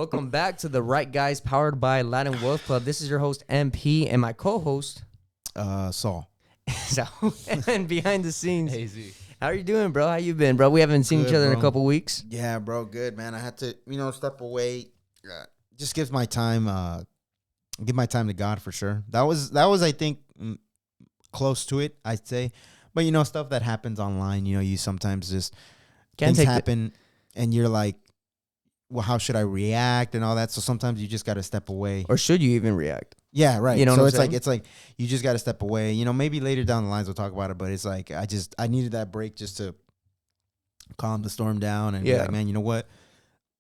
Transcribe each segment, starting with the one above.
Welcome back to the Right Guys, powered by Latin Wealth Club. This is your host MP and my co-host Saul. So, and behind the scenes, AZ. How are you doing, bro? How you been, bro? We haven't seen each other in a couple weeks. Yeah, bro, good, man. I had to, step away. Just give my time to God for sure. That was I think close to it, I'd say. But stuff that happens online, you sometimes just things happen and you're like, well, how should I react and all that? So sometimes you just got to step away. Or should you even react? Yeah, right. You know so what I'm it's like you just got to step away. Maybe later down the lines we'll talk about it, but it's like I needed that break just to calm the storm down and be like, man, you know what?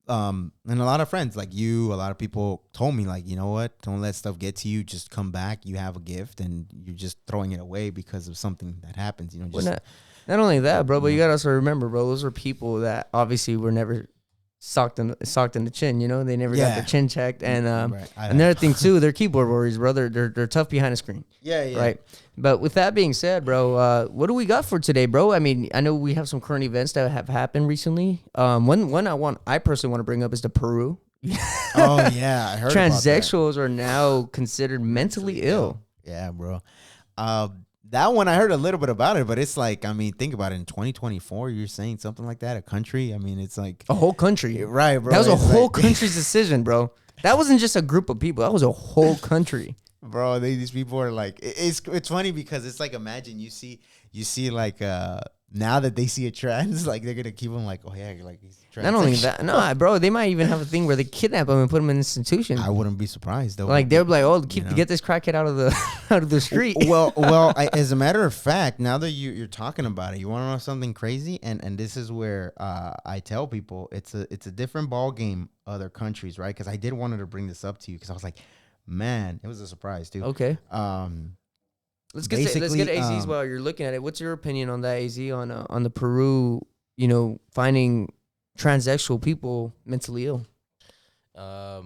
And a lot of friends like you, a lot of people told me like, you know what? Don't let stuff get to you. Just come back. You have a gift and you're just throwing it away because of something that happens. Just not only that, bro, but you got to also remember, bro, those are people that obviously were never socked in the chin, they never got their chin checked, and another thing too, they're keyboard warriors, bro. They're tough behind the screen. Yeah. Right. But with that being said, bro, what do we got for today, bro? I mean, I know we have some current events that have happened recently. One I personally want to bring up is the Peru. Oh yeah, I heard transsexuals are now considered mentally ill. Yeah, bro. That one, I heard a little bit about it, but it's like, I mean, think about it. In 2024, you're saying something like that, a country? I mean, it's like... A whole country. Right, bro. That was a whole country's decision, bro. That wasn't just a group of people. That was a whole country. Bro, these people are like... It's funny because it's like, imagine you see like... Now that they see a trans, like they're gonna keep them like, oh yeah, like he's trans. Not only that, no, bro, they might even have a thing where they kidnap them and put them in an institution. I wouldn't be surprised though. Like they're like, oh, get this crackhead out of the street. Well, as a matter of fact, now that you're talking about it, you want to know something crazy, and this is where I tell people it's a different ball game. Other countries, right? Because I did wanted to bring this up to you because I was like, man, it was a surprise, dude. Okay. Let's get AZ's while you're looking at it. What's your opinion on that, AZ, on the Peru, finding transsexual people mentally ill? I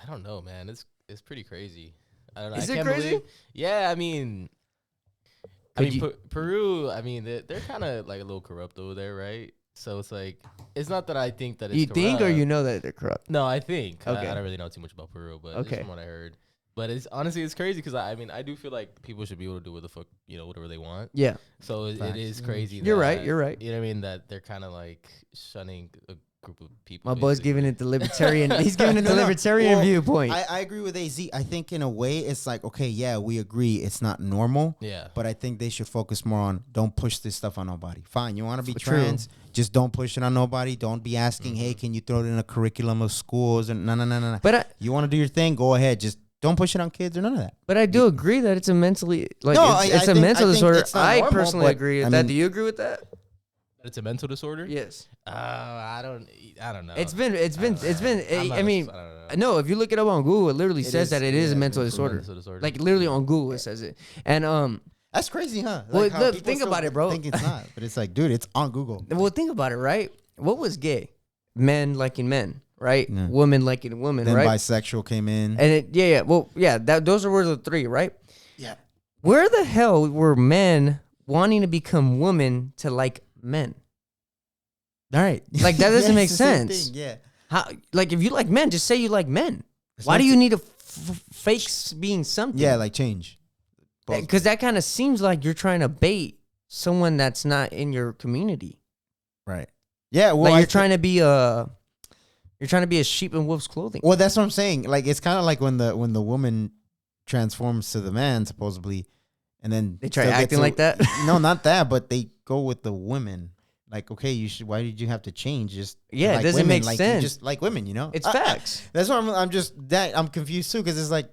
don't know, man. It's pretty crazy. I don't know. Is it crazy? Yeah, I mean, Peru. I mean, they're kind of like a little corrupt over there, right? So it's like, it's not that I think that it's corrupt. Think, or that they're corrupt? No, I think. Okay. I don't really know too much about Peru, but just from what I heard. But it's crazy because I do feel like people should be able to do what the fuck, whatever they want. Yeah. So it is crazy. You're right. You're right. You know what I mean? That they're kind of like shunning a group of people. My boy's giving it the libertarian. He's giving it the libertarian viewpoint. I agree with AZ. I think in a way it's like, okay, yeah, we agree it's not normal. Yeah. But I think they should focus more on don't push this stuff on nobody. Fine, you want to be trans, just don't push it on nobody. Don't be asking, hey, can you throw it in a curriculum of schools? And no. But you want to do your thing, go ahead. Just don't push it on kids or none of that. But I do agree that it's a mentally it's a mental disorder. I personally agree with that. Do you agree with that? It's a mental disorder? Yes. I don't know. It's been. I mean, no. If you look it up on Google, it literally says that it is a mental disorder. Like literally on Google, it says it. And that's crazy, huh? Like well, look, think about it, bro. Think it's not, but it's like, dude, it's on Google. Well, think about it, right? What was gay? Men liking men. Right, woman liking woman. Then right, bisexual came in, and Well, those are the three, right? Yeah. Where the hell were men wanting to become women to like men? All right, like that doesn't make sense. Thing, yeah. How? Like if you like men, just say you like men. Why do you need to fake being something? Yeah, like change. Because that kind of seems like you're trying to bait someone that's not in your community. Right. Yeah. Well, like you're trying to be a. You're trying to be a sheep in wolf's clothing. Well, that's what I'm saying. Like it's kind of like when the woman transforms to the man, supposedly, and then they try acting like that. No, not that, but they go with the women. Like, okay, you should. Why did you have to change? Just it doesn't make sense. Just like women, It's facts. That's why I'm confused too, because it's like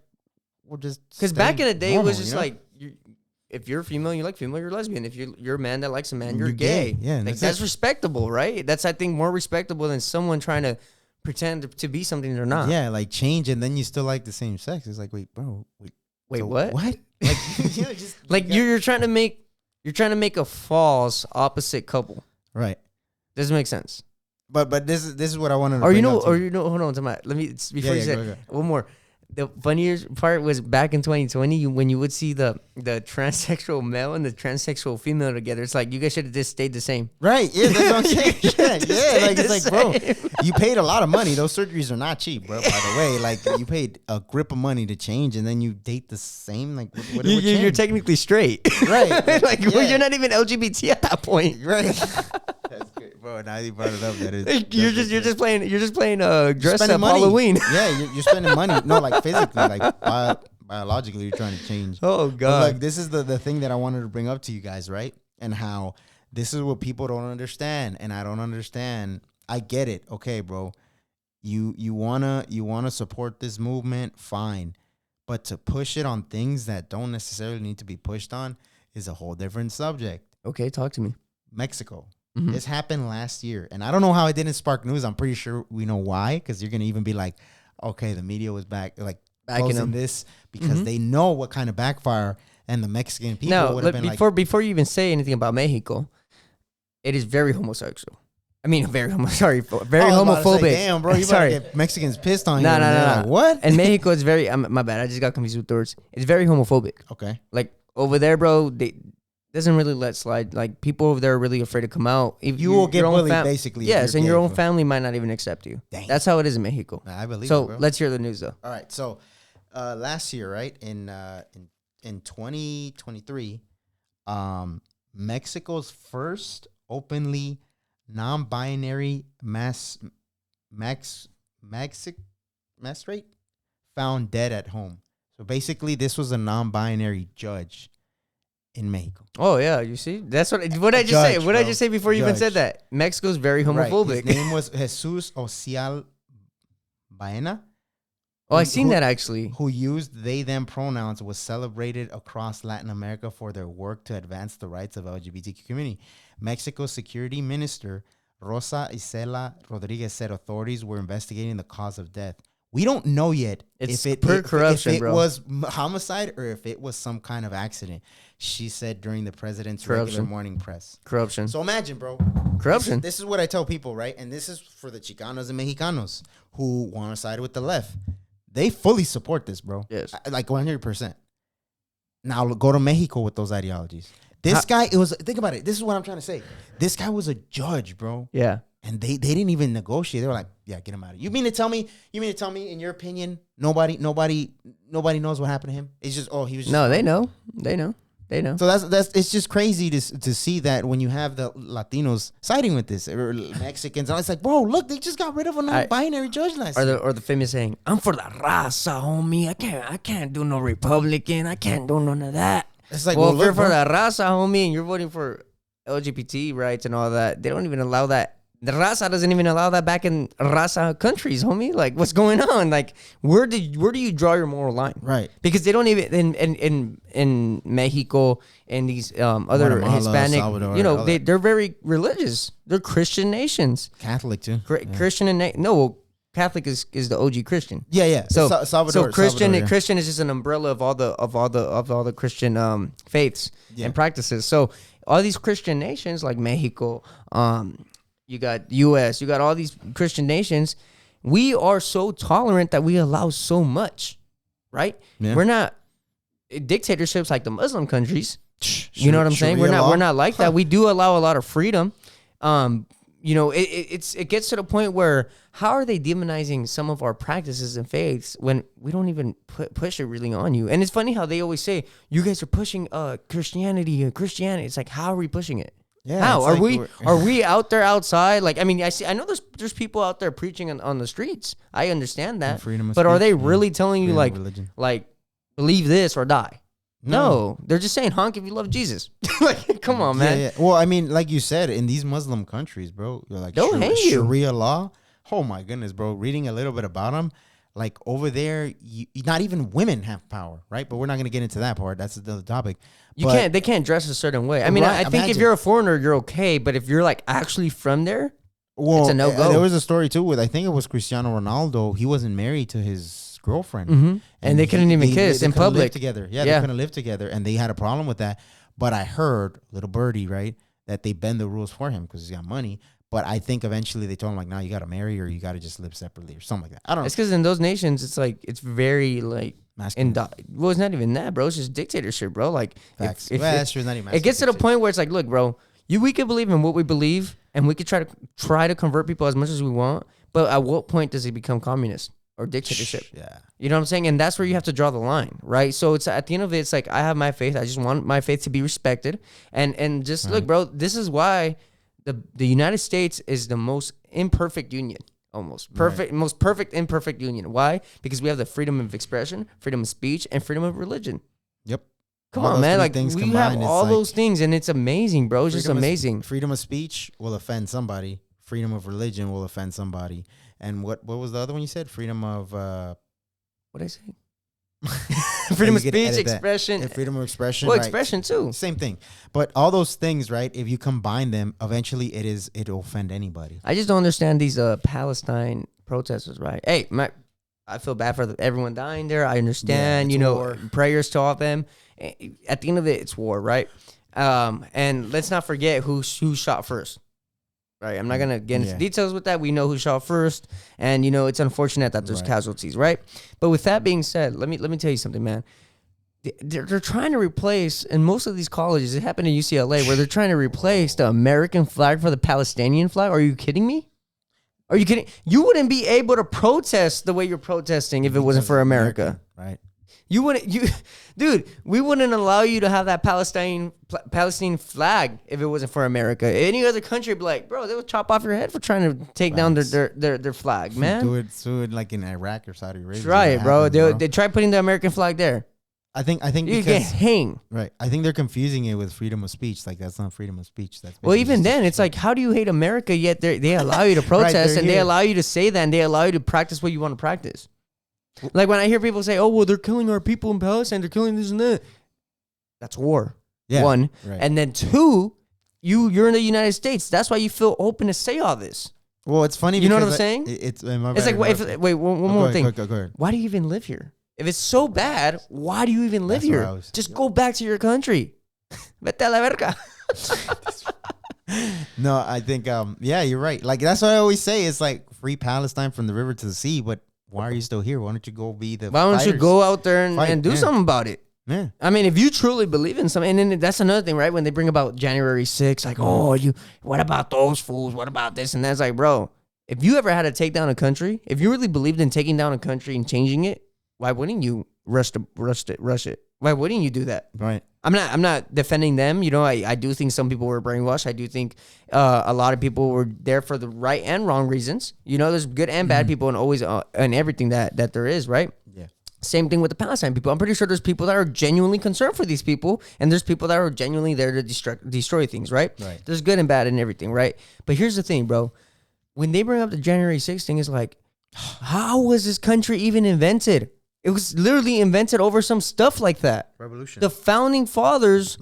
we're just because back in the day it was just like if you're female, you like female, you're lesbian. If you're a man that likes a man, you're gay. Yeah, like, that's respectable, right? That's I think more respectable than someone trying to pretend to be something they're not. Yeah, like change and then you still like the same sex. It's like, wait, bro, wait, so what? Like, just like you're trying to make a false opposite couple. Right. Doesn't make sense. But this is what I wanted to hold on, let me before you say one more. The funniest part was back in 2020 when you would see the transsexual male and the transsexual female together. It's like you guys should have just stayed the same. Right. Yeah, that's what I'm saying. yeah. Like it's like, bro, you paid a lot of money. Those surgeries are not cheap, bro. By the way, like you paid a grip of money to change, and then you date the same. Like what you're technically straight, right? Like well, you're not even LGBT at that point, right? That's great, bro. Now you brought it up. You're just playing dress up money. Halloween. Yeah, you're spending money. No, like physically, like biologically, you're trying to change. Oh God! But like this is the thing that I wanted to bring up to you guys, right? And how this is what people don't understand, and I don't understand. I get it. Okay, bro. You wanna support this movement, fine. But to push it on things that don't necessarily need to be pushed on is a whole different subject. Okay, talk to me. Mexico. Mm-hmm. This happened last year. And I don't know how it didn't spark news. I'm pretty sure we know why. Because you're going to even be like, okay, the media was backing this because they know what kind of backfire and the Mexican people would have been before you even say anything about Mexico, it is very homosexual. I mean, very homophobic. Say, damn, bro, you about to get Mexicans pissed on you. No. Like, what? And Mexico is very, my bad, I just got confused with the words. It's very homophobic. Okay. Like, over there, bro, they doesn't really let slide. Like, people over there are really afraid to come out. If you will get bullied, basically. Yes, and your own family might not even accept you. Dang. That's how it is in Mexico. I believe so, it, bro. Let's hear the news, though. All right, so last year, right, in 2023, Mexico's first openly non-binary magistrate found dead at home. So basically, this was a non-binary judge in Mexico. Oh yeah, you see, that's what I just say. What I just say before you even said that? Mexico's very homophobic. Right. His name was Jesus Ocial Baena. Oh, I seen that actually. Who used they/them pronouns, was celebrated across Latin America for their work to advance the rights of LGBTQ community. Mexico's Security Minister Rosa Isela Rodriguez said authorities were investigating the cause of death. We don't know yet if it was homicide or if it was some kind of accident. She said during the president's regular morning press. Corruption. So imagine, bro. Corruption. This is what I tell people, right? And this is for the Chicanos and Mexicanos who want to side with the left. They fully support this, bro. Yes. Like 100%. Now go to Mexico with those ideologies. Think about it. This is what I'm trying to say. This guy was a judge, bro. Yeah. And they didn't even negotiate. They were like, yeah, get him out of here. You mean to tell me, in your opinion, nobody knows what happened to him? It's just, he was just. No, they know. So that's it's just crazy to see that when you have the Latinos siding with this, or Mexicans, and it's like, bro, look, they just got rid of a non-binary judge last year. Or the famous saying, I'm for the raza, homie. I can't do no Republican. I can't do none of that. It's like, well, if you're for the raza, homie, and you're voting for LGBT rights and all that, they don't even allow that. The raza doesn't even allow that back in raza countries, homie. Like, what's going on? Like, where do you draw your moral line? Right. Because they don't even in Mexico and these other Guatemala, Hispanic, Salvador, they're very religious. They're Christian nations. Catholic too. Christian and Catholic is the OG Christian. Yeah. So Christian Salvador, Christian is just an umbrella of all the Christian faiths and practices. So all these Christian nations like Mexico, you got U.S., you got all these Christian nations. We are so tolerant that we allow so much, right? Yeah. We're not dictatorships like the Muslim countries. You know what I'm saying? We're not like that. We do allow a lot of freedom. It gets to the point where how are they demonizing some of our practices and faiths when we don't even push it really on you? And it's funny how they always say you guys are pushing Christianity. It's like, how are we pushing it? Yeah, how are we out there outside? Like, I mean, I know there's people out there preaching on the streets. I understand that, but are they really telling you like believe this or die? No, they're just saying honk if you love Jesus. Like, come on, man. Yeah. Well, I mean, like you said, in these Muslim countries, bro, like they'll hang you. Sharia law. Oh my goodness, bro. Reading a little bit about them, like over there, not even women have power, right? But we're not gonna get into that part. That's the topic. They can't dress a certain way. I mean, I think if you're a foreigner, you're okay. But if you're like actually from there, it's a no-go. There was a story too with, I think it was Cristiano Ronaldo. He wasn't married to his girlfriend, and they couldn't even kiss in public live together. Yeah, they couldn't live together, and they had a problem with that. But I heard, little birdie, right, that they bend the rules for him because he's got money. But I think eventually they told him like, no, you got to marry or you got to just live separately or something like that. I don't know. It's because in those nations, it's like, it's very like, well, it's not even that, bro. It's just dictatorship, bro. Like, facts. That's true. It's not even it gets to the point where it's like, look, bro, we could believe in what we believe and we could try to convert people as much as we want. But at what point does it become communist or dictatorship? Yeah. You know what I'm saying? And that's where you have to draw the line, right? So it's at the end of it, it's like, I have my faith. I just want my faith to be respected. And just look, bro, this is why the United States is the most imperfect union, almost perfect, most perfect imperfect union. Why? Because we have the freedom of expression, freedom of speech, and freedom of religion. Yep. Come on, man. Like, we have all those things, and it's amazing, bro. It's just amazing. Freedom of speech will offend somebody. Freedom of religion will offend somebody. And what was the other one you said? Freedom of what did I say? Freedom of speech, expression. Yeah, freedom of expression. Well, right. expression too. Same thing. But all those things, right? If you combine them, eventually it'll offend anybody. I just don't understand these Palestine protesters, right? Hey, I feel bad for everyone dying there. I understand, war. Prayers to all of them. At the end of it, it's war, right? And let's not forget who shot first. Right, I'm not gonna get into details with that. We know who shot first, and it's unfortunate that there's casualties, right? But with that being said, let me tell you something, man. They're trying to replace, in most of these colleges, it happened in UCLA, where they're trying to replace the American flag for the Palestinian flag. Are you kidding me? Are you kidding? You wouldn't be able to protest the way you're protesting if it wasn't for America, right? You wouldn't, dude. We wouldn't allow you to have that Palestine flag if it wasn't for America. Any other country would be like, bro, they would chop off your head for trying to take down their flag, man. Do it like in Iraq or Saudi Arabia. Try it, bro. They try putting the American flag there. I think you get hang. Right. I think they're confusing it with freedom of speech. Like, that's not freedom of speech. That's well, even then, it's like, how do you hate America yet they allow you to protest and they allow you to say that and they allow you to practice what you want to practice. Like, when I hear people say, oh, well, they're killing our people in Palestine, they're killing this and that. That's war. Yeah, one. Right. And then two, you're in the United States. That's why you feel open to say all this. Well, it's funny. You know what I'm saying? It's like, wait, one more thing. Go ahead. Why do you even live here? If it's so bad, why do you even live here? Just go back to your country. Vete a la verga. No, I think, you're right. Like, that's what I always say. It's like, free Palestine from the river to the sea, but why are you still here? Why don't you go be the Why don't you go out there and do something about it? Yeah. I mean, if you truly believe in something, and then that's another thing, right? When they bring about January 6th, like, what about those fools? What about this? And that's like, bro, if you ever had to take down a country, if you really believed in taking down a country and changing it, why wouldn't you rush it? Why wouldn't you do that? Right. I'm not defending them. I do think some people were brainwashed. I do think a lot of people were there for the right and wrong reasons. There's good and bad people and always and everything that there is, right? Yeah. Same thing with the Palestine people. I'm pretty sure there's people that are genuinely concerned for these people, and there's people that are genuinely there to destroy things, right? Right. There's good and bad and everything, right? But here's the thing, bro. When they bring up the January 6th thing, it's like, how was this country even invented? It was literally invented over some stuff like that. Revolution. The founding fathers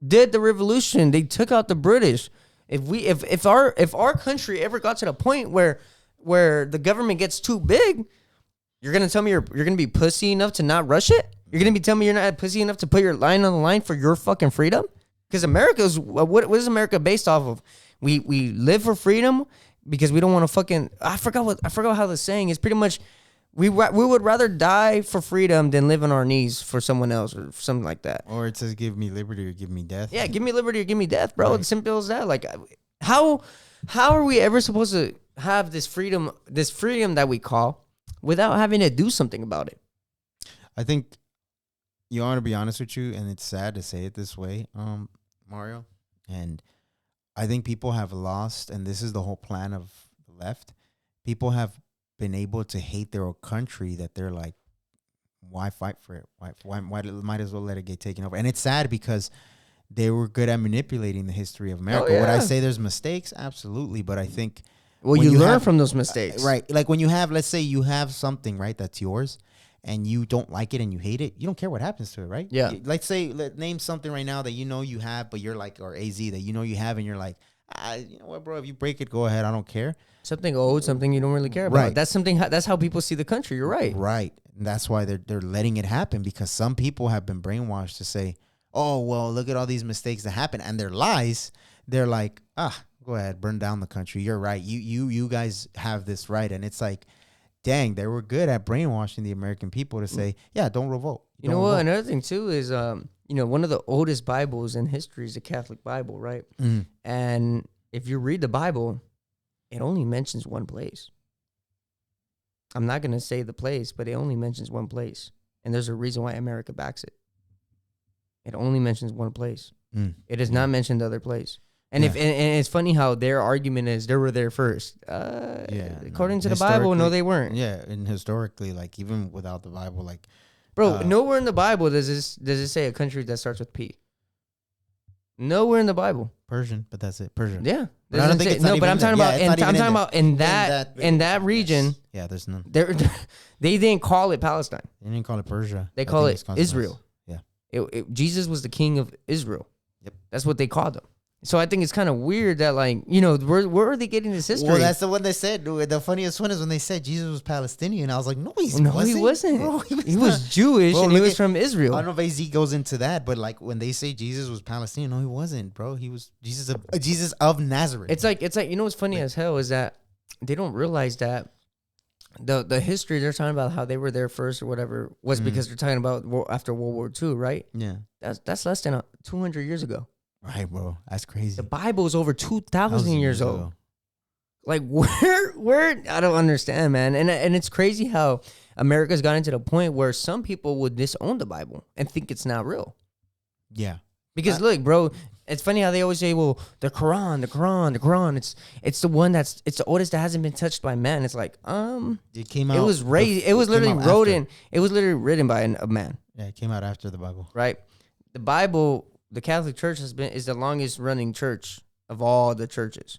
did the revolution. They took out the British. If our country ever got to the point where the government gets too big, you're gonna tell me you're gonna be pussy enough to not rush it? You're gonna be telling me you're not pussy enough to put your line on the line for your fucking freedom? Because America's what is America based off of? We live for freedom because we don't want to fucking. I forgot how the saying is. Pretty much. We would rather die for freedom than live on our knees for someone else or something like that. Or it says, give me liberty or give me death. Yeah, give me liberty or give me death, bro. Right. It's simple as that. Like, how are we ever supposed to have this freedom that we call without having to do something about it? I think you want to be honest with you, and it's sad to say it this way, Mario. And I think people have lost, and this is the whole plan of the left. People have been able to hate their own country that they're like, why fight for it? Why might as well let it get taken over? And it's sad because they were good at manipulating the history of America. Oh, yeah. Would I say there's mistakes? Absolutely. But I think you learn from those mistakes. Right. Like when you have, let's say you have something, right, that's yours and you don't like it and you hate it, you don't care what happens to it, right? Yeah. Let's say, name something right now that you have, but you're like, or AZ that you have and you're like, you know what, bro, if you break it, go ahead. I don't care. Something old, something you don't really care about. Right. That's how people see the country. You're right. Right. And that's why they're letting it happen, because some people have been brainwashed to say, oh, well, look at all these mistakes that happen. And their lies, they're like, go ahead, burn down the country. You're right. You guys have this right. And it's like, dang, they were good at brainwashing the American people to say, yeah, don't revolt. You know what? Another thing, too, is, one of the oldest Bibles in history is the Catholic Bible, right? Mm-hmm. And if you read the Bible, it only mentions one place. I'm not going to say the place, but it only mentions one place. And there's a reason why America backs it. It only mentions one place. It does not mention the other place. And and it's funny how their argument is they were there first. According to the Bible, no, they weren't. Yeah, and historically, like even without the Bible, like bro, nowhere in the Bible does it say a country that starts with P. Nowhere in the Bible. Persian, but that's it. Persian. Yeah, but I don't think it's but I'm talking about. I'm talking about in that region. Yes. Yeah, there's none. They didn't call it Palestine. They didn't call it Persia. They call it Israel. Yeah, Jesus was the king of Israel. Yep, that's what they called him. So I think it's kind of weird that, like, where are they getting this history? Well, that's the one they said. The funniest one is when they said Jesus was Palestinian. I was like, no, he wasn't. Bro, he was Jewish, and he was from Israel. I don't know if AZ goes into that, but like when they say Jesus was Palestinian, no, he wasn't, bro. He was Jesus of Nazareth. It's like what's funny as hell is that they don't realize that the history they're talking about how they were there first or whatever was because they're talking about after World War II, right? Yeah, that's less than 200 years ago. Right, bro. That's crazy. The Bible is over 2,000 years old. Like, where? I don't understand, man. And it's crazy how America's gotten to the point where some people would disown the Bible and think it's not real. Yeah. Because look, bro, it's funny how they always say, well, the Quran. It's the one it's the oldest that hasn't been touched by man. It's like, it came out. It was literally written by a man. Yeah, it came out after the Bible. Right. The Bible. The Catholic Church is the longest running church of all the churches.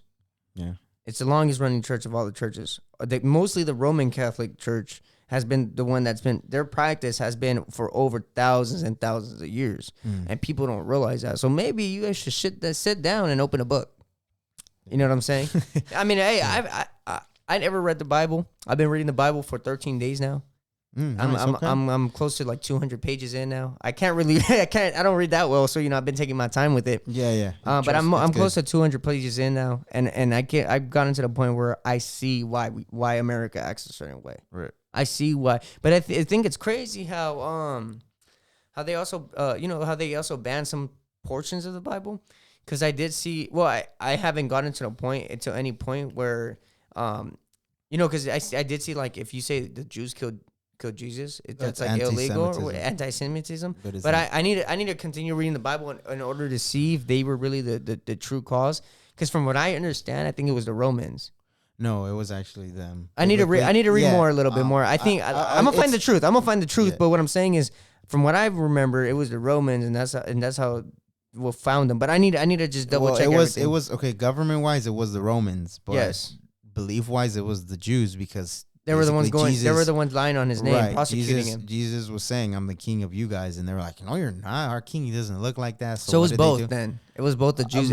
Yeah. It's the longest running church of all the churches. Mostly the Roman Catholic Church has been the one their practice has been for over thousands and thousands of years. And people don't realize that. So maybe you guys should sit down and open a book. You know what I'm saying? I mean, hey, I never read the Bible. I've been reading the Bible for 13 days now. I'm close to like 200 pages in now. I don't read that well, so I've been taking my time with it. Yeah. But I'm close to 200 pages in now, and I've gotten to the point where I see why America acts a certain way. Right. I see why, but I think it's crazy how they also how they also ban some portions of the Bible, because I did see. Well, I haven't gotten to any point where because I did see, like, if you say the Jews killed Jesus, that's like illegal or anti-Semitism. But I need to continue reading the Bible in order to see if they were really the true cause. Because from what I understand, I think it was the Romans. No, it was actually them. I need to read more, a little bit more. I think I'm gonna find the truth. Yeah. But what I'm saying is, from what I remember, it was the Romans, and that's how we found them. But I need to just double check. It was okay. Government wise, it was the Romans. But yes. Belief wise, it was the Jews, because they were the ones they were the ones lying on his name, prosecuting him. Jesus was saying, "I'm the king of you guys," and they were like, "No, you're not. Our king, he doesn't look like that." So it was both then. It was both the Jews.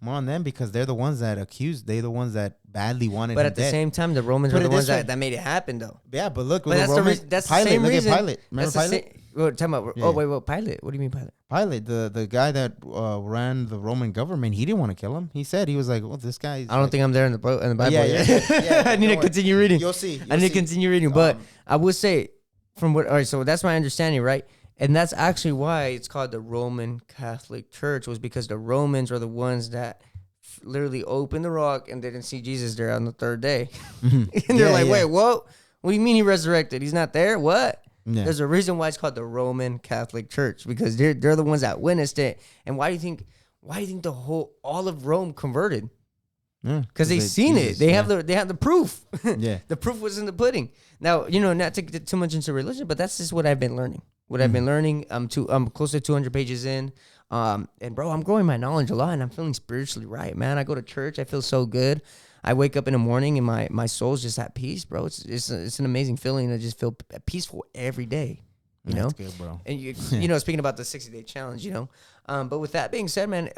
More on them, because they're the ones that accused. They're the ones that badly wanted. But at the same time, the Romans were the ones that made it happen, though. Yeah, but look, that's the same reason. Pilate. Remember Pilate? Pilate? Oh wait, Pilate. What do you mean Pilate? Pilate, the guy that ran the Roman government, he didn't want to kill him. He said, he was like, "Well, this guy." I don't think I'm there in the Bible yet. Yeah. I need to continue reading. You'll see. I need to continue reading, but I would say, all right, so that's my understanding, right? And that's actually why it's called the Roman Catholic Church, was because the Romans are the ones that literally opened the rock and they didn't see Jesus there on the third day. And they're like, wait, what? What do you mean he resurrected? He's not there? What? Yeah. There's a reason why it's called the Roman Catholic Church, because they're the ones that witnessed it. And why do you think all of Rome converted? Because they seen it. They have the proof. Yeah. The proof was in the pudding. Now, not to get too much into religion, but that's just what I've been learning. I'm close to 200 pages in. And bro, I'm growing my knowledge a lot, and I'm feeling spiritually right, man. I go to church, I feel so good. I wake up in the morning and my soul's just at peace, bro. It's an amazing feeling to just feel peaceful every day. That's good, bro. And speaking about the 60-day challenge, but with that being said, man,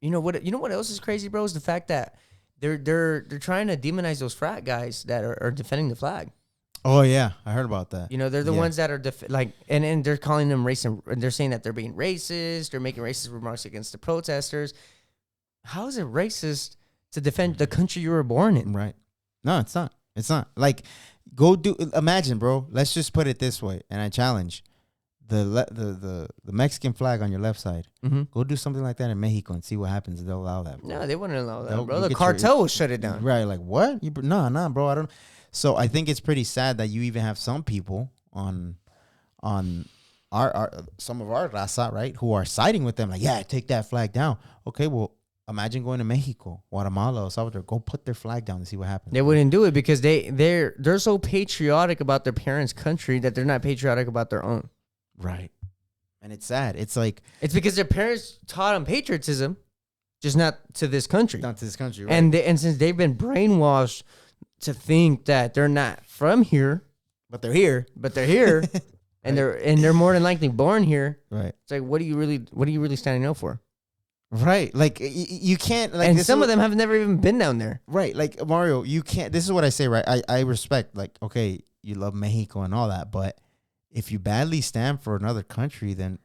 what else is crazy, bro, is the fact that they're trying to demonize those frat guys that are defending the flag. Oh yeah, I heard about that. You know, they're the ones that are and they're calling them racist. They're saying that they're being racist. They're making racist remarks against the protesters. How is it racist to defend the country you were born in? Right. No, it's not. It's not. Like, imagine, bro. Let's just put it this way, and I challenge the Mexican flag on your left side. Mm-hmm. Go do something like that in Mexico and see what happens. They'll allow that, bro. No, they wouldn't allow that, bro. The cartel will shut it down. Right. Like, what? Nah, bro. I don't. So I think it's pretty sad that you even have some people on our some of our raza, right, who are siding with them. Like, yeah, take that flag down. Okay, well, imagine going to Mexico, Guatemala, El Salvador. Go put their flag down and see what happens. They wouldn't do it because they're so patriotic about their parents' country that they're not patriotic about their own. Right. And it's sad. It's like it's because their parents taught them patriotism, just not to this country. Not to this country, right? And since they've been brainwashed to think that they're not from here, but they're here, and they're more than likely born here. Right. It's like, what are you really standing up for? Right. Like you can't. Like, and some of them have never even been down there. Right. Like Mario, you can't. This is what I say. Right. I respect. Like, okay, you love Mexico and all that, but if you badly stand for another country, then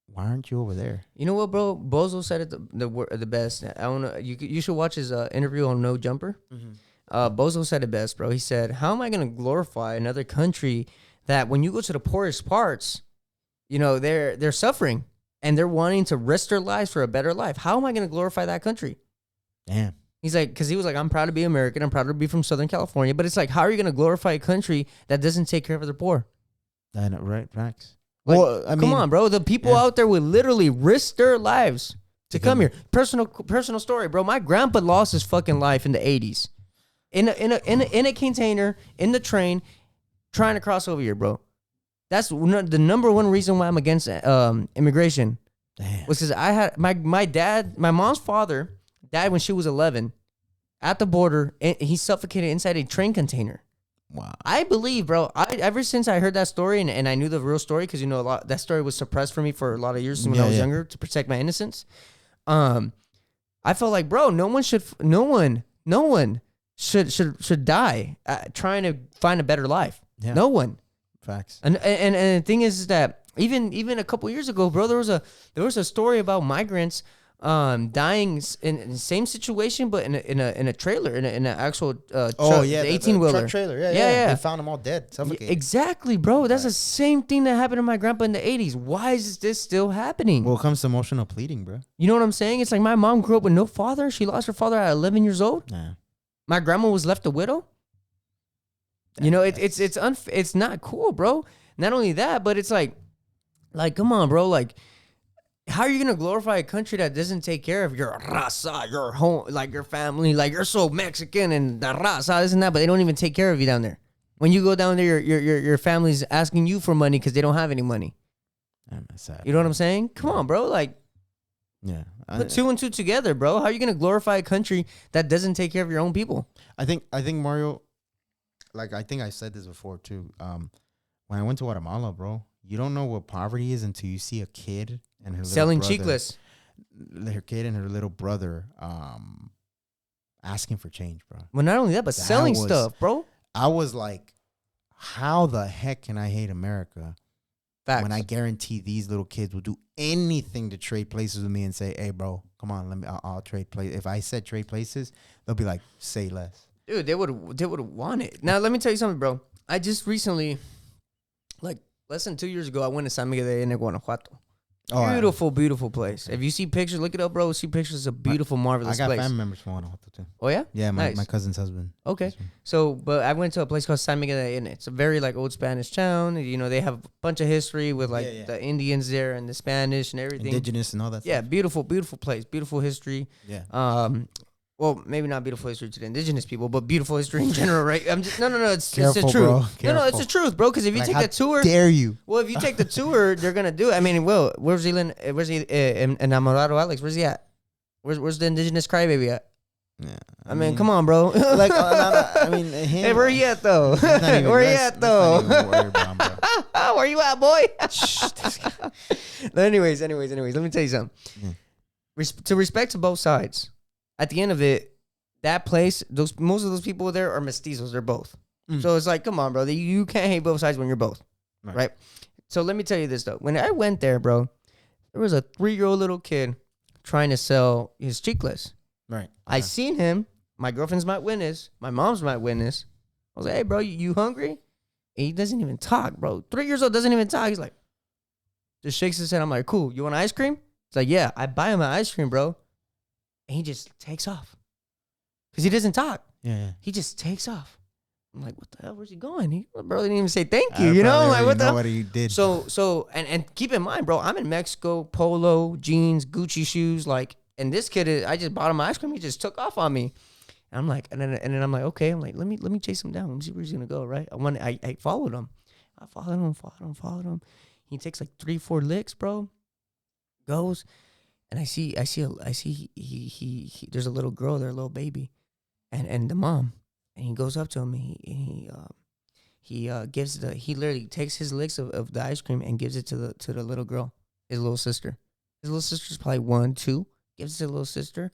why aren't you over there? You know what, bro? Bozo said it the best. I don't know. You should watch his interview on No Jumper. Mm-hmm. Bozo said it best, bro. He said, how am I going to glorify another country that when you go to the poorest parts, you know, they're suffering and they're wanting to risk their lives for a better life? How am I going to glorify that country? Damn. He's like, because he was like, I'm proud to be American. I'm proud to be from Southern California. But it's like, how are you going to glorify a country that doesn't take care of their poor? I know, right? Facts. Like, well, I mean, come on, bro. The people out there would literally risk their lives to come here. Personal story, bro. My grandpa lost his fucking life in the 80s. In a container, in the train, trying to cross over here, bro. That's the number one reason why I'm against immigration. Damn. Was because I had my mom's father died when she was 11 at the border, and he suffocated inside a train container. Wow. I believe, bro. Ever since I heard that story and I knew the real story, because you know that story was suppressed for me for a lot of years when I was younger to protect my innocence. I felt like, bro, no one should die trying to find a better life. Yeah. No one. Facts. And the thing is that even a couple years ago, bro, there was a story about migrants dying in the same situation, but in a trailer, in an actual truck, the 18-wheeler truck trailer. Yeah. They found them all dead, suffocated. Exactly, bro. That's the same thing that happened to my grandpa in the 80s. Why is this still happening? Well, it comes to emotional pleading, bro. You know what I'm saying? It's like my mom grew up with no father. She lost her father at 11 years old. Yeah. My grandma was left a widow. You know, it's not cool, bro. Not only that, but it's like come on, bro. Like, how are you gonna glorify a country that doesn't take care of your raza, your home, like your family, like you're so Mexican and the raza, this and that, but they don't even take care of you down there. When you go down there, your family's asking you for money because they don't have any money. That's sad. You know what I'm saying? Come on, bro. Like, yeah, put two and two together, bro. How are you gonna glorify a country that doesn't take care of your own people? I think Mario, like I think I said this before too. When I went to Guatemala, bro, you don't know what poverty is until you see a kid and her selling little brother, chicles. Her kid and her little brother asking for change, bro. Well, not only that, but selling stuff, bro. I was like, how the heck can I hate America? Facts. When I guarantee these little kids will do anything to trade places with me and say, hey, bro, come on, I'll trade places. If I said trade places, they'll be like, say less. Dude, they would want it. Now, let me tell you something, bro. I just recently, like less than 2 years ago, I went to San Miguel de Guanajuato. Beautiful place. If you see pictures, look it up, bro. See pictures. It's a beautiful, marvelous place. I got family members from Guanajuato too. Oh yeah? Yeah, my cousin's husband. Okay. So, but I went to a place called San Miguel de Allende. It's a very like old Spanish town. You know, they have a bunch of history with like the Indians there and the Spanish and everything. Indigenous and all that stuff. Beautiful place. Beautiful history. Yeah. Well, maybe not beautiful history to the indigenous people, but beautiful history in general, right? No. It's the truth. Bro. No, it's the truth, bro. Because if you take the tour, dare you? Well, if you take the tour, they're gonna do it. I mean, where's he? Enamorado Alex? Where's he at? Where's the indigenous crybaby at? Yeah, I mean, come on, bro. Like, I mean, hey, where you at though? Where you at though? Where you at, boy? Anyways, let me tell you something. To respect to both sides. At the end of it, that place, most of those people there are mestizos. They're both. So it's like, come on, bro. You can't hate both sides when you're both. Right? So let me tell you this, though. When I went there, bro, there was a 3-year-old little kid trying to sell his chiclets. Right. I seen him. My girlfriend's my witness. My mom's my witness. I was like, hey, bro, you hungry? And he doesn't even talk, bro. 3 years old, doesn't even talk. He's like, just shakes his head. I'm like, cool. You want ice cream? He's like, yeah. I buy him an ice cream, bro. And he just takes off. Because he doesn't talk. Yeah. He just takes off. I'm like, what the hell? Where's he going? He bro didn't even say thank you. You know, like what the hell? What he did. So and keep in mind, bro, I'm in Mexico, polo, jeans, Gucci shoes, like, and this kid, I just bought him ice cream. He just took off on me. And I'm like, and then I'm like, okay. I'm like, let me chase him down. Let me see where he's gonna go. Right? I followed him. I followed him. He takes like 3-4 licks, bro. Goes, and I see he there's a little girl there, a little baby, and the mom. And he goes up to him. He literally takes his licks of the ice cream and gives it to the little girl, his little sister. His little sister's probably 1, 2. Gives it to the little sister,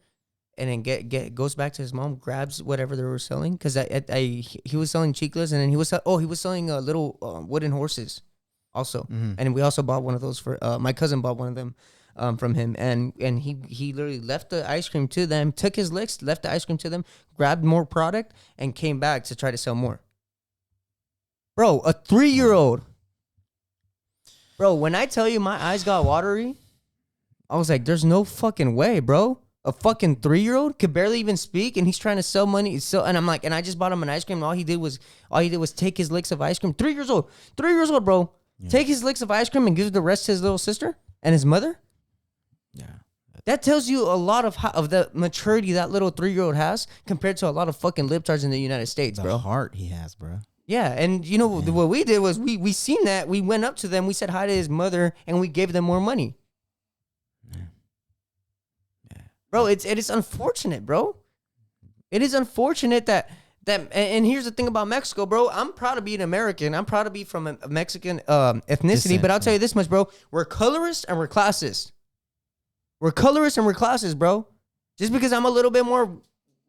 and then goes back to his mom, grabs whatever they were selling, because he was selling chicles, and then he was selling little wooden horses, also. And we also bought one of those for my cousin bought one of them. From him, and he literally left the ice cream to them, took his licks, left the ice cream to them, grabbed more product, and came back to try to sell more. Bro, a 3-year-old. Bro, when I tell you my eyes got watery, I was like, there's no fucking way, bro. A fucking 3-year-old could barely even speak, and he's trying to sell money. And I'm like, and I just bought him an ice cream, and all he did was take his licks of ice cream. 3 years old, bro. Yeah. Take his licks of ice cream and give the rest to his little sister and his mother. Yeah, that tells you a lot of the maturity that little 3-year-old has compared to a lot of fucking libtards in the United States, bro. The heart he has, bro. Yeah, and you know what we did was we seen that, we went up to them, we said hi to his mother, and we gave them more money. Yeah. Bro, it is unfortunate, bro. It is unfortunate that and here's the thing about Mexico, bro. I'm proud to be an American. I'm proud to be from a Mexican ethnicity, but I'll tell you this much, bro. We're colorist and we're classist. We're colorists and we're classists, bro. Just because I'm a little bit more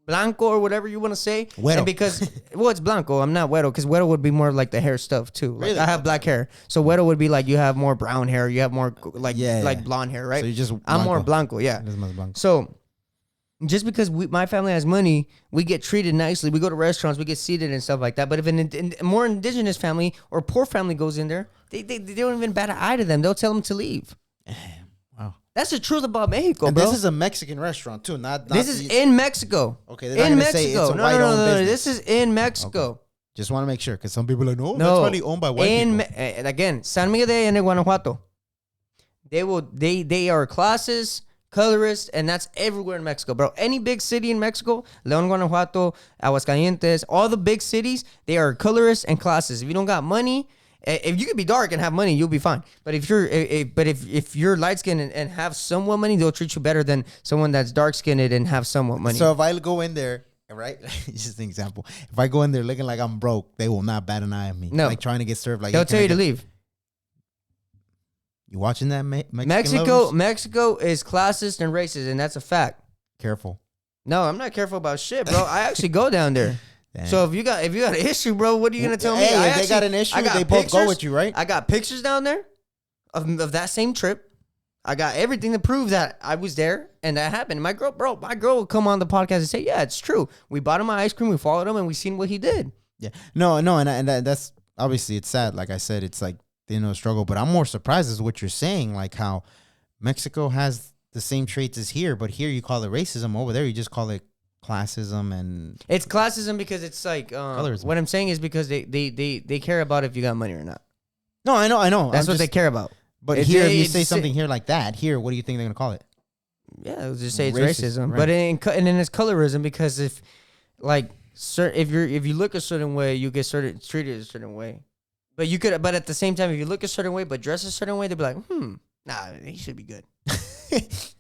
blanco or whatever you want to say. Güero. And because, it's blanco. I'm not güero, because güero would be more like the hair stuff, too. Like, really? I have black hair. So güero would be like you have more brown hair. You have more like blonde hair, right? So you just I'm more blanco, yeah. So just because my family has money, we get treated nicely. We go to restaurants, we get seated and stuff like that. But if a more indigenous family or poor family goes in there, they don't even bat an eye to them. They'll tell them to leave. That's the truth about Mexico, and bro. This is a Mexican restaurant too, not this is in Mexico. Okay, in Mexico. No. This is in Mexico. Okay. Just want to make sure, because some people are like, no, that's probably owned by white people. Again, San Miguel de Allende, Guanajuato. They are classes, colorists, and that's everywhere in Mexico, bro. Any big city in Mexico, León, Guanajuato, Aguascalientes, all the big cities, they are colorists and classes. If you don't got money. If you could be dark and have money, you'll be fine. But if you're light skinned and have somewhat money, they'll treat you better than someone that's dark skinned and have somewhat money. So if I go in there, right, just an example. If I go in there looking like I'm broke, they will not bat an eye at me. No, like trying to get served. Like they'll tell you to leave. You watching that, Mexico? Mexico is classist and racist, and that's a fact. Careful. No, I'm not careful about shit, bro. I actually go down there. Damn. So if you got an issue, bro, what are you gonna tell me? If they got an issue, they both go with you, right? I got pictures down there of that same trip. I got everything to prove that I was there and that happened. My girl will come on the podcast and say, yeah, it's true. We bought him ice cream, we followed him, and we seen what he did. Yeah, no, and that's obviously it's sad. Like I said, it's like struggle. But I'm more surprised as what you're saying, like how Mexico has the same traits as here, but here you call it racism. Over there, you just call it classism. And it's classism because it's like what I'm saying is because they care about if you got money or not. No, I know. That's what they care about. But here, if you say something here like that, here, what do you think they're gonna call it? Yeah, they'll just say it's racism. Right. But and then it's colorism, because if you look a certain way, you get treated a certain way. But at the same time, if you look a certain way but dress a certain way, they'll be like, nah, he should be good.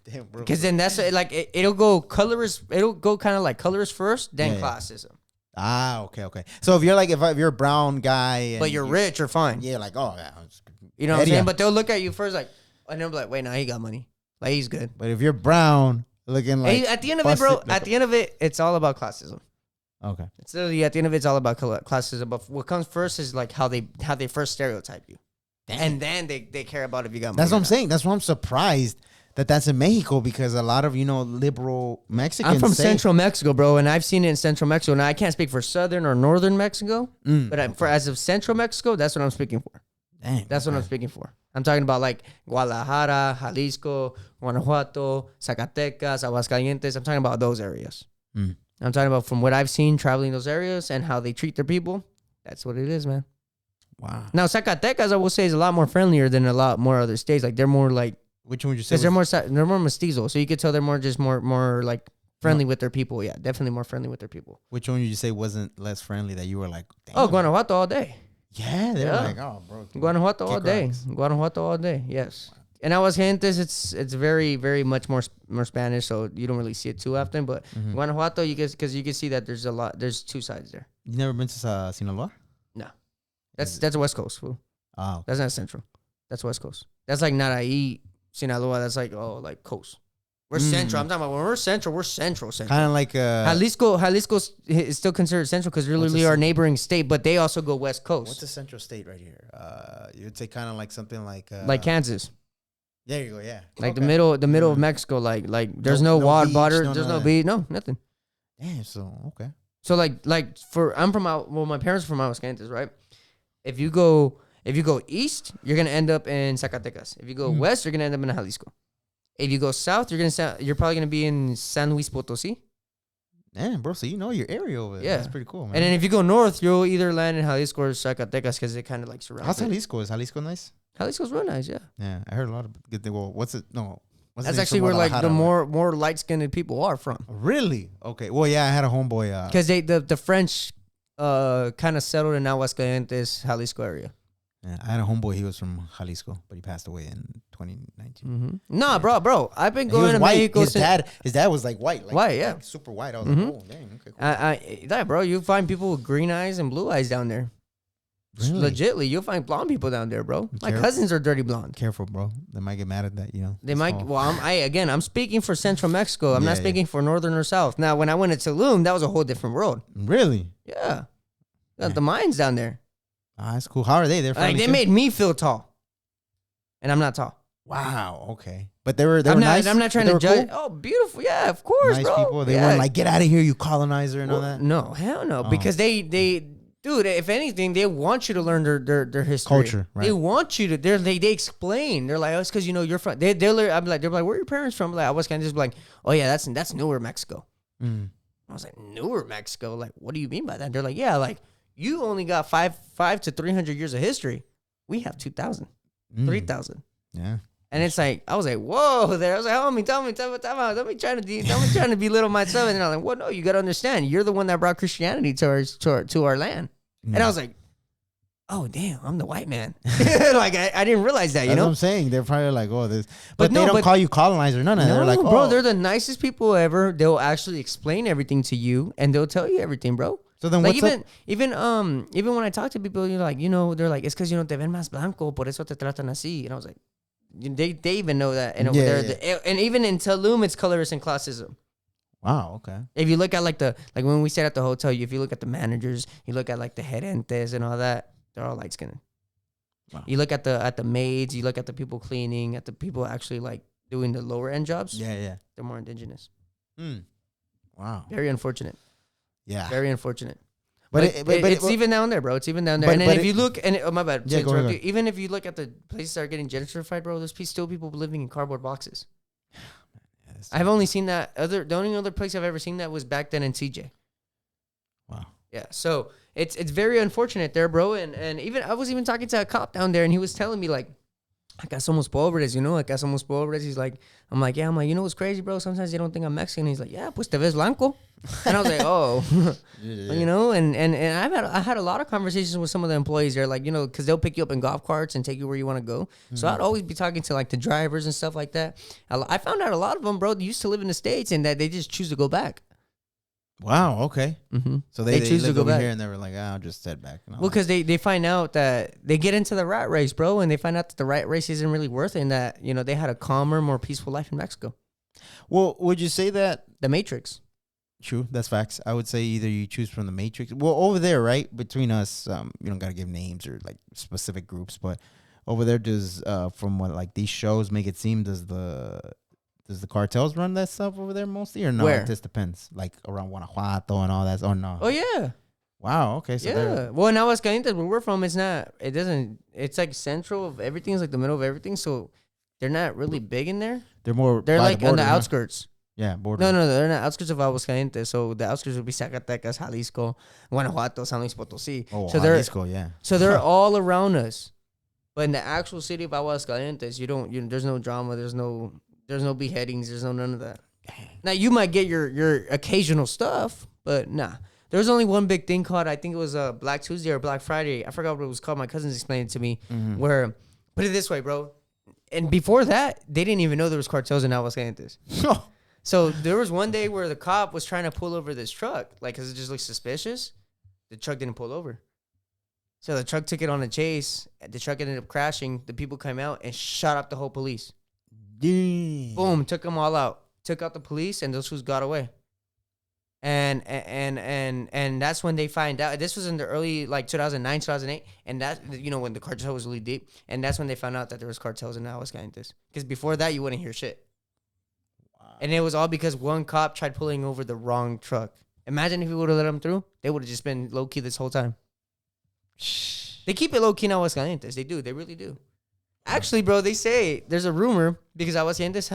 Damn, bro. Because then that's like it'll go colorist. It'll go kind of like colorist first, then classism. Ah, okay. So if you're a brown guy, but you're rich, you're fine. Yeah, like yeah, you know what I'm saying. But they'll look at you first, like, and they'll be like, wait, nah, he got money, like he's good. But if you're brown, looking like at the end of it, bro, at the end of it, it's all about classism. Okay. It's literally at the end of it, it's all about classes. But what comes first is like how they first stereotype you, and then they care about if you got money. That's what I'm saying. That's why I'm surprised that's in Mexico, because a lot of liberal Mexicans. I'm from Central Mexico, bro, and I've seen it in Central Mexico. Now I can't speak for Southern or Northern Mexico, but for as of Central Mexico, that's what I'm speaking for. Dang, that's what I'm speaking for. I'm talking about like Guadalajara, Jalisco, Guanajuato, Zacatecas, Aguascalientes. I'm talking about those areas. I'm talking about from what I've seen traveling those areas and how they treat their people. That's what it is, man. Wow. Now Zacatecas, I will say, is a lot more friendlier than a lot more other states. Like they're more like. Which one would you say? Because they're more mestizo, so you could tell they're more like friendly with their people. Yeah, definitely more friendly with their people. Which one would you say wasn't less friendly that you were like? Damn. Oh, Guanajuato all day. Yeah, they were like, oh, bro. Guanajuato all day. Rocks. Guanajuato all day. Yes. And Aguascalientes, it's very, very much more Spanish, so you don't really see it too often. But Guanajuato, because you can see that there's two sides there. You never been to Sinaloa? No, that's West Coast, fool. Oh, okay. That's not Central. That's West Coast. That's like Naraí, Sinaloa. That's like coast. We're Central. I'm talking about when we're Central. We're Central. Kind of like Jalisco is still considered Central because we're literally our neighboring state, but they also go West Coast. What's a Central state right here? You'd say kind of like something like Kansas. There you go. Yeah. Like the middle of Mexico. Like there's no water, there's no beach, no nothing. Damn. So okay. So I'm from my parents are from Aguascalientes, right? If you go east, you're gonna end up in Zacatecas. If you go west, you're gonna end up in Jalisco. If you go south, you're probably gonna be in San Luis Potosí. Damn, bro. So you know your area over there. Yeah, that's pretty cool, man. And then if you go north, you'll either land in Jalisco or Zacatecas because it kind of like surrounds. How's Jalisco? Is Jalisco nice? Jalisco's real nice, yeah. Yeah, I heard a lot of good things. Well, that's actually where like the more light skinned people are from. Really? Okay. Well, yeah, I had a homeboy. Because the French kind of settled in Aguascalientes, Jalisco area. Yeah, I had a homeboy. He was from Jalisco, but he passed away in 2019. Nah, bro. I've been going to Mexico. His dad was like white. Like, white, yeah. Like super white. I was like, oh, dang. Okay, cool. Bro, you find people with green eyes and blue eyes down there. Really? Legitly, you'll find blonde people down there, bro. My cousins are dirty blonde. Careful, bro. They might get mad at that, They might. Well, I'm speaking for Central Mexico. I'm not speaking for Northern or South. Now, when I went to Tulum, that was a whole different world. Really? Yeah. Got the mines down there. Ah, that's cool. How are they? They made me feel tall, and I'm not tall. Wow. Okay. But they were nice. I'm not trying to judge. Cool? Oh, beautiful. Yeah, of course, nice bro. people. They weren't like, get out of here, you colonizer, and all that. No, hell no. Because they dude, if anything, they want you to learn their history, culture. Right. They want you to. They explain. They're like, oh, it's because you're from. They're like, where are your parents from? Like, I was kind of just like, oh yeah, that's Newer Mexico. I was like, Newer Mexico. Like, what do you mean by that? They're like, yeah, like. You only got 5 to 300 years of history. We have 2,000, 3,000. Yeah. And it's like, I was like, whoa there. I was like, homie, tell me. Don't be trying to belittle myself. And I'm like, well, no, you got to understand. You're the one that brought Christianity to our land. And I was like, oh, damn, I'm the white man. Like, I didn't realize that, That's what I'm saying. They're probably like, oh, this. But they don't call you colonizer, none of that. They're like, oh. Bro, they're the nicest people ever. They'll actually explain everything to you, and they'll tell you everything, bro. So then like even when I talk to people, you're like, they're like, it's because te ven más blanco, por eso te tratan así. And I was like, they even know that. And over there, and even in Tulum, it's colorist and classism. Wow. Okay. If you look at like when we stayed at the hotel, if you look at the managers, you look at like the gerentes and all that, they're all light skinned. Wow. You look at the maids, you look at the people cleaning, at the people actually like doing the lower end jobs. Yeah. They're more indigenous. Wow. Very unfortunate. Yeah. Very unfortunate. But it's even down there, bro. It's even down there. And then if you look, my bad. Yeah, go ahead. Even if you look at the places that are getting gentrified, bro, there's still people living in cardboard boxes. I've only seen that. The only other place I've ever seen that was back then in CJ. Wow. Yeah. So it's very unfortunate there, bro. And even I was even talking to a cop down there, and he was telling me like, acá somos pobres, acá somos pobres. He's like, I'm like, what's crazy, bro? Sometimes they don't think I'm Mexican. He's like, yeah, pues te ves blanco. And I was like, oh, and I had a lot of conversations with some of the employees there, like, because they'll pick you up in golf carts and take you where you want to go. So I'd always be talking to like the drivers and stuff like that. I found out a lot of them, bro, used to live in the States and that they just choose to go back. Wow. Okay. So they choose to go back here, and they were like, "I'll just head back." Well, because they find out that they get into the rat race, bro, and they find out that the rat race isn't really worth it, and that they had a calmer, more peaceful life in Mexico. Well, would you say that the Matrix? True, that's facts. I would say either you choose from the Matrix. Well, over there, right between us, you don't gotta give names or like specific groups, but over there, does from what like these shows make it seem, does the cartels run that stuff over there mostly, or no? Where? It just depends. Like around Guanajuato and all that. Oh no. Oh yeah. Wow. Okay. So yeah. Well, in Aguascalientes, where we're from, it's not. It doesn't. It's like central of everything. It's like the middle of everything. So they're not really big in there. They're more. They're like on the outskirts. Yeah, border. No, they're in the outskirts of Aguascalientes. So the outskirts would be Zacatecas, Jalisco, Guanajuato, San Luis Potosí. Oh, so Jalisco, yeah. So they're all around us. But in the actual city of Aguascalientes, there's no drama, there's no beheadings, there's none of that. Now you might get your occasional stuff, but nah. There was only one big thing called, I think it was Black Tuesday or Black Friday. I forgot what it was called. My cousins explained it to me. Where, put it this way, bro. And before that, they didn't even know there was cartels in Aguascalientes. So there was one day where the cop was trying to pull over this truck, like, because it just looked suspicious. The truck didn't pull over. So the truck took it on a chase. The truck ended up crashing. The people came out and shot up the whole police. Dang. Boom, took them all out. Took out the police, and those fools got away. And that's when they find out. This was in the early, like, 2009, 2008. And that, when the cartel was really deep. And that's when they found out that there was cartels in Aguascalientes. Because before that, you wouldn't hear shit. And it was all because one cop tried pulling over the wrong truck. Imagine if he would have let him through. They would have just been low-key this whole time. They keep it low-key in Aguascalientes. They do. They really do. Actually, bro, they say there's a rumor because Aguascalientes,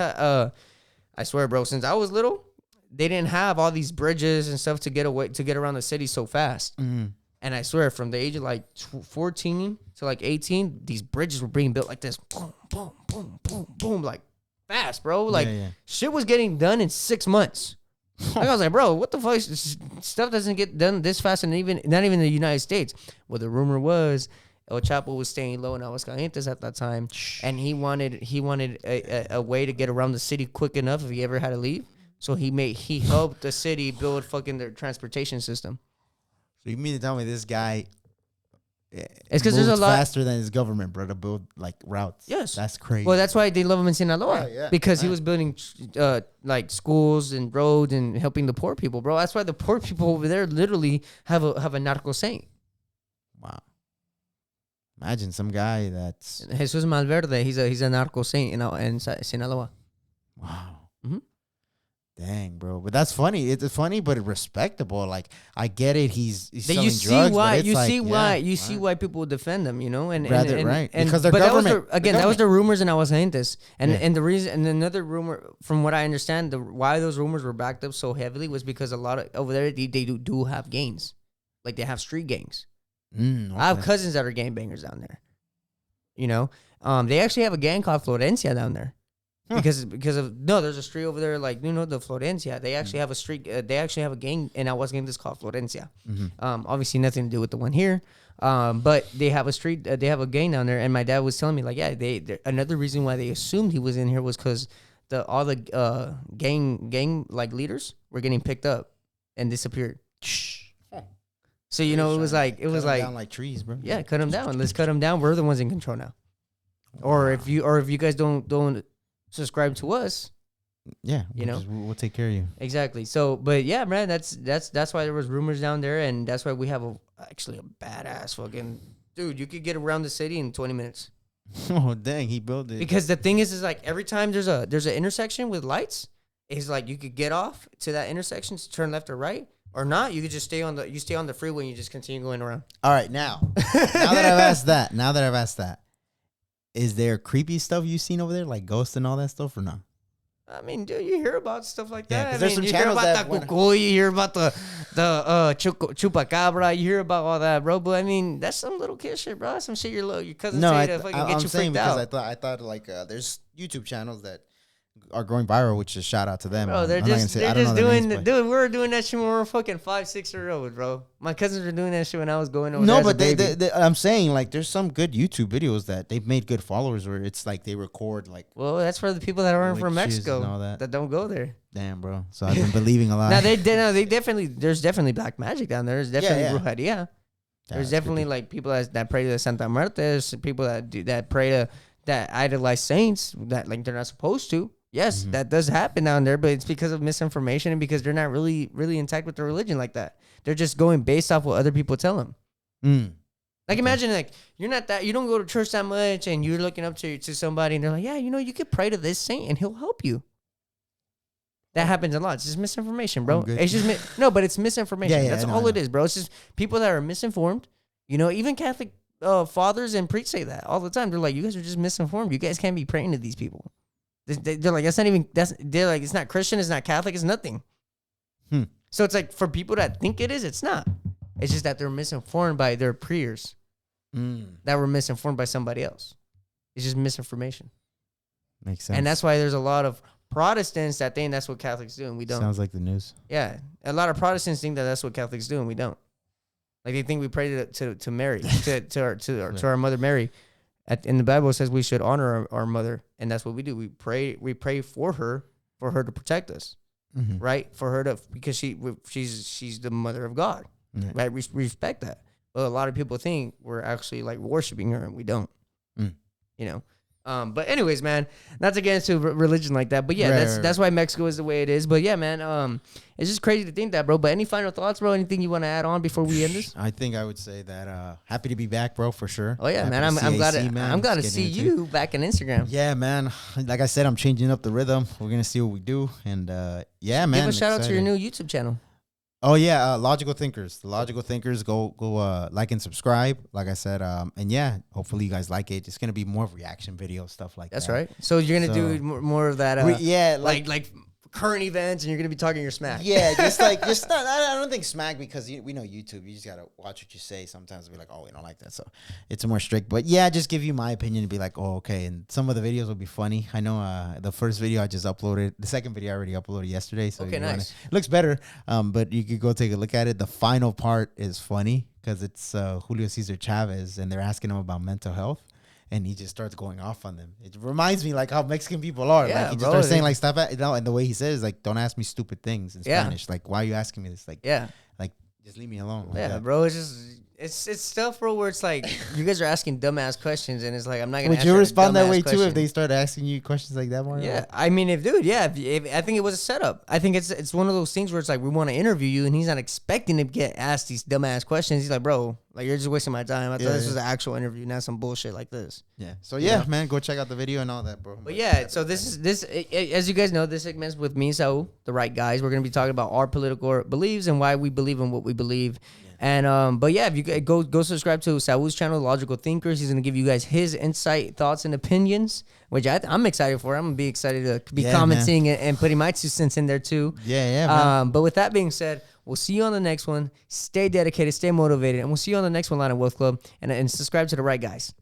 I swear, bro, since I was little, they didn't have all these bridges and stuff to get around the city so fast. Mm-hmm. And I swear, from the age of like 14 to like 18, these bridges were being built like this. Boom, boom, boom, boom, boom, like fast, bro. Like shit was getting done in 6 months. Like, I was like, bro, what the fuck? Stuff doesn't get done this fast, and not even in the United States. Well, the rumor was El Chapo was staying low in Aguascalientes at that time, and he wanted a way to get around the city quick enough if he ever had to leave. So he helped the city build fucking their transportation system. So you mean to tell me this guy? It's because there's a lot faster than his government, bro, to build like routes. Yes, that's crazy. Well, that's why they love him in Sinaloa, because he was building like schools and roads and helping the poor people, bro. That's why the poor people over there literally have a narco saint. Wow. Imagine some guy that's Jesus Malverde. He's a narco saint in Sinaloa. Wow. Mm-hmm. Dang, bro, but that's funny. It's funny, but respectable. Like, I get it. He's selling drugs. You see why people defend him. And because their government. That was the rumors in Aguascalientes, and the reason, and another rumor, from what I understand, why those rumors were backed up so heavily was because a lot of over there they do have gangs, like they have street gangs. Okay. I have cousins that are gangbangers down there. They actually have a gang called Florencia down there. Because there's a street over there, like, the Florencia. They actually have a street. They actually have a gang in Aguascalientes called Florencia. Mm-hmm. Obviously nothing to do with the one here. But they have a street. They have a gang down there. And my dad was telling me, like, another reason why they assumed he was in here was because all the gang like leaders were getting picked up and disappeared. So it was like down like trees, bro. Yeah, cut them down. Let's cut them down. We're the ones in control now. Wow. Or if you guys don't subscribe to us, we'll take care of you. Exactly. So, but yeah, man, that's why there was rumors down there, and that's why we have actually a badass fucking dude. You could get around the city in 20 minutes. Oh dang, he built it. Because the thing is like every time there's an intersection with lights, it's like you could get off to that intersection to turn left or right, or not. You could just stay on the freeway and you just continue going around. All right, now that I've asked that. Is there creepy stuff you've seen over there, like ghosts and all that stuff, or no? I mean, dude, you hear about stuff like that. Yeah, there's some channels you hear about the cucuy, you hear about the chupacabra, you hear about all that, bro. But I mean, that's some little kid shit, bro. Some shit your cousin say to fucking get you freaked out. I thought like there's YouTube channels that are going viral, which is shout out to them. Bro, they're just doing, dude, we were doing that shit when we were fucking 5-6 years old, bro. My cousins were doing that shit when I was going over there. No, but they, I'm saying, like, there's some good YouTube videos that they've made good followers where it's like they record, like. Well, that's for the people that aren't from Mexico that don't go there. Damn, bro. So I've been believing a lot. They definitely, there's definitely black magic down there. There's definitely brujeria. There's definitely creepy. Like people that pray to the Santa Muerte. There's people that pray to, that idolize saints that like they're not supposed to. Yes, that does happen down there, but it's because of misinformation and because they're not really intact with their religion like that. They're just going based off what other people tell them. Like imagine like you don't go to church that much and you're looking up to somebody and they're like, yeah, you could pray to this saint and he'll help you. That happens a lot. It's just misinformation, bro. It's just no, but it's misinformation. That's all it is, bro. It's just people that are misinformed. Even Catholic fathers and priests say that all the time. They're like, you guys are just misinformed. You guys can't be praying to these people. They're like, they're like, it's not Christian, it's not Catholic, it's nothing. So it's like for people that think it is, it's not. It's just that they're misinformed by their prayers that were misinformed by somebody else. It's just misinformation. Makes sense. And that's why there's a lot of Protestants that think that's what Catholics do and we don't. Sounds like the news. Yeah. A lot of Protestants think that that's what Catholics do and we don't. Like they think we pray to Mary, to our Mother Mary. In the Bible, it says we should honor our mother, and that's what we do. We pray for her to protect us, right? For her because she's the mother of God, right? We respect that. But a lot of people think we're actually like worshiping her, and we don't. But anyways, man, not to get into religion like that, but yeah, that's why Mexico is the way it is. But yeah, man, it's just crazy to think that, bro. But any final thoughts, bro? Anything you want to add on before we end this? I think I would say that happy to be back, bro, for sure. Oh yeah, happy man, I'm glad to see you back on Instagram. Yeah, man. Like I said, I'm changing up the rhythm. We're gonna see what we do, and yeah, man. Give a shout out to your new YouTube channel. Oh yeah, Logical Thinkers. The Logical Thinkers. Go like and subscribe. Like I said, and yeah, hopefully you guys like it. It's gonna be more of reaction video stuff like that. That's right. So you're gonna do more of that. Like current events, and you're gonna be talking your smack. Yeah, just not. I don't think smack because we know YouTube. You just gotta watch what you say. Sometimes be like, oh, we don't like that, so it's more strict. But yeah, just give you my opinion and be like, oh, okay. And some of the videos will be funny. I know the first video I just uploaded. The second video I already uploaded yesterday. So okay, nice. It looks better. But you could go take a look at it. The final part is funny because it's Julio Cesar Chavez, and they're asking him about mental health. And he just starts going off on them. It reminds me like how Mexican people are. Yeah, like he just starts saying like stuff, and the way he says like, "Don't ask me stupid things" in Spanish. Like, why are you asking me this? Like, like just leave me alone. Like that. Bro. It's just it's stuff, bro, where it's like you guys are asking dumbass questions, and it's like I'm not gonna. Would you respond that way too if they start asking you questions like that, Mario? Yeah, I mean, if I think it was a setup. I think it's one of those things where it's like we want to interview you, and he's not expecting to get asked these dumbass questions. He's like, bro, like you're just wasting my time. I thought this was an actual interview, not some bullshit like this. Yeah. So yeah, man, go check out the video and all that, bro. But yeah, so this as you guys know, this segment's with me, Saul, the right guys. We're gonna be talking about our political beliefs and why we believe in what we believe. And but yeah, if you go subscribe to Saul's channel, Logical Thinkers. He's gonna give you guys his insight, thoughts, and opinions, which I'm excited for. I'm gonna be excited to be commenting and putting my 2 cents in there too. Yeah, man. But with that being said, we'll see you on the next one. Stay dedicated, stay motivated, and we'll see you on the next one, Line of Wealth Club. And subscribe to the right guys.